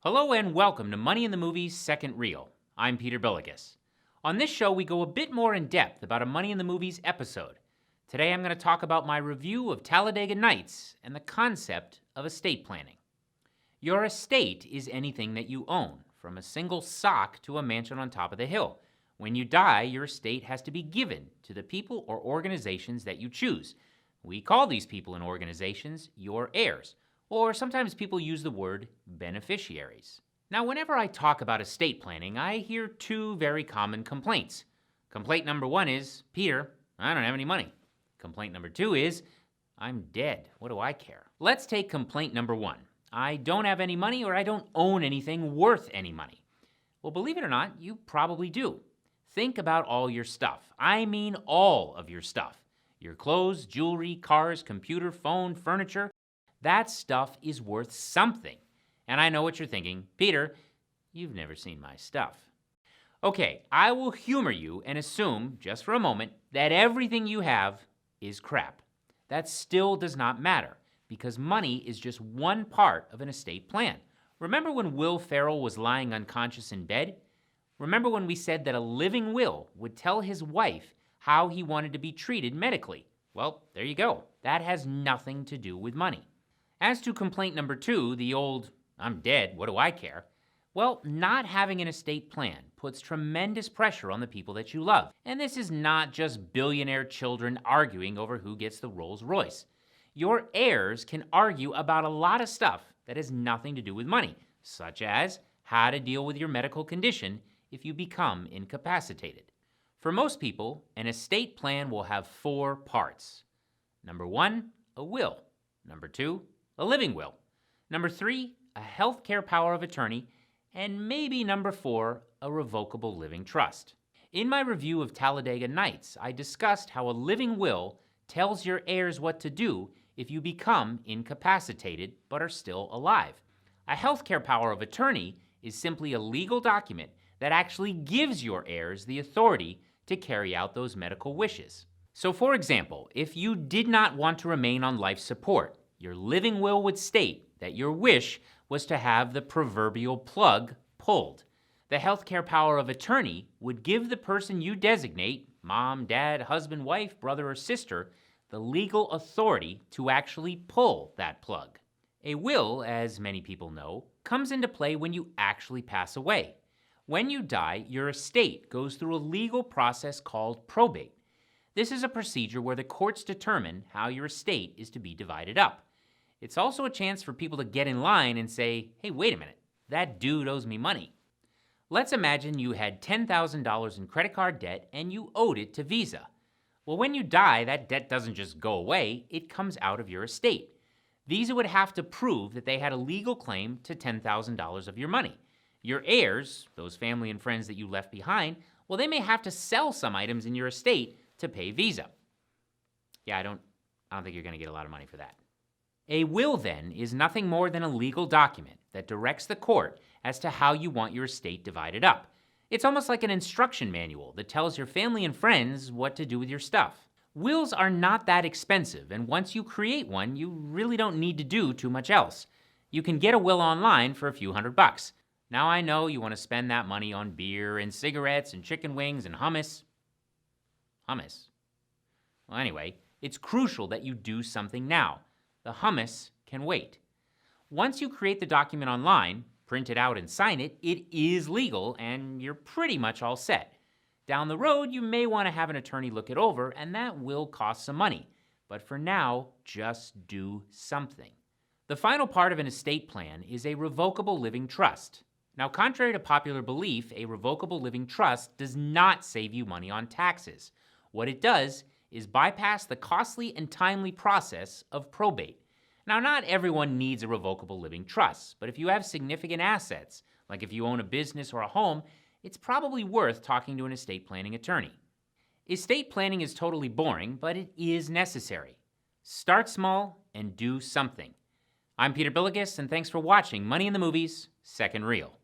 Hello and welcome to Money in the Movies Second Reel. I'm Peter Bielagus. On this show, we go a bit more in depth about a Money in the Movies episode. Today, I'm going to talk about my review of Talladega Nights and the concept of estate planning. Your estate is anything that you own, from a single sock to a mansion on top of the hill. When you die, your estate has to be given to the people or organizations that you choose. We call these people and organizations your heirs. Or sometimes people use the word beneficiaries. Now, whenever I talk about estate planning, I hear two very common complaints. Complaint number one is, Peter, I don't have any money. Complaint number two is, I'm dead. What do I care? Let's take complaint number one. I don't have any money, or I don't own anything worth any money. Well, believe it or not, you probably do. Think about all your stuff. I mean all of your stuff. Your clothes, jewelry, cars, computer, phone, furniture. That stuff is worth something. And I know what you're thinking. Peter, you've never seen my stuff. Okay, I will humor you and assume, just for a moment, that everything you have is crap. That still does not matter, because money is just one part of an estate plan. Remember when Will Ferrell was lying unconscious in bed? Remember when we said that a living will would tell his wife how he wanted to be treated medically? Well, there you go. That has nothing to do with money. As to complaint number two, the old, I'm dead, what do I care? Well, not having an estate plan puts tremendous pressure on the people that you love. And this is not just billionaire children arguing over who gets the Rolls Royce. Your heirs can argue about a lot of stuff that has nothing to do with money, such as how to deal with your medical condition if you become incapacitated. For most people, an estate plan will have four parts. Number one, a will. Number two, a living will. Number three, a healthcare power of attorney. And maybe number four, a revocable living trust. In my review of Talladega Nights, I discussed how a living will tells your heirs what to do if you become incapacitated but are still alive. A healthcare power of attorney is simply a legal document that actually gives your heirs the authority to carry out those medical wishes. So for example, if you did not want to remain on life support, your living will would state that your wish was to have the proverbial plug pulled. The healthcare power of attorney would give the person you designate, mom, dad, husband, wife, brother, or sister, the legal authority to actually pull that plug. A will, as many people know, comes into play when you actually pass away. When you die, your estate goes through a legal process called probate. This is a procedure where the courts determine how your estate is to be divided up. It's also a chance for people to get in line and say, hey, wait a minute, that dude owes me money. Let's imagine you had $10,000 in credit card debt and you owed it to Visa. Well, when you die, that debt doesn't just go away, it comes out of your estate. Visa would have to prove that they had a legal claim to $10,000 of your money. Your heirs, those family and friends that you left behind, well, they may have to sell some items in your estate to pay Visa. Yeah, I don't think you're going to get a lot of money for that. A will, then, is nothing more than a legal document that directs the court as to how you want your estate divided up. It's almost like an instruction manual that tells your family and friends what to do with your stuff. Wills are not that expensive, and once you create one, you really don't need to do too much else. You can get a will online for a few $100. Now I know you want to spend that money on beer and cigarettes and chicken wings and hummus. Hummus? Well, anyway, it's crucial that you do something now. The hummus can wait. Once you create the document online, print it out and sign it, it is legal and you're pretty much all set. Down the road, you may want to have an attorney look it over, and that will cost some money. But for now, just do something. The final part of an estate plan is a revocable living trust. Now, contrary to popular belief, a revocable living trust does not save you money on taxes. What it does is bypass the costly and timely process of probate. Now, not everyone needs a revocable living trust, but if you have significant assets, like if you own a business or a home, it's probably worth talking to an estate planning attorney. Estate planning is totally boring, but it is necessary. Start small and do something. I'm Peter Bielagus, and thanks for watching Money in the Movies, Second Reel.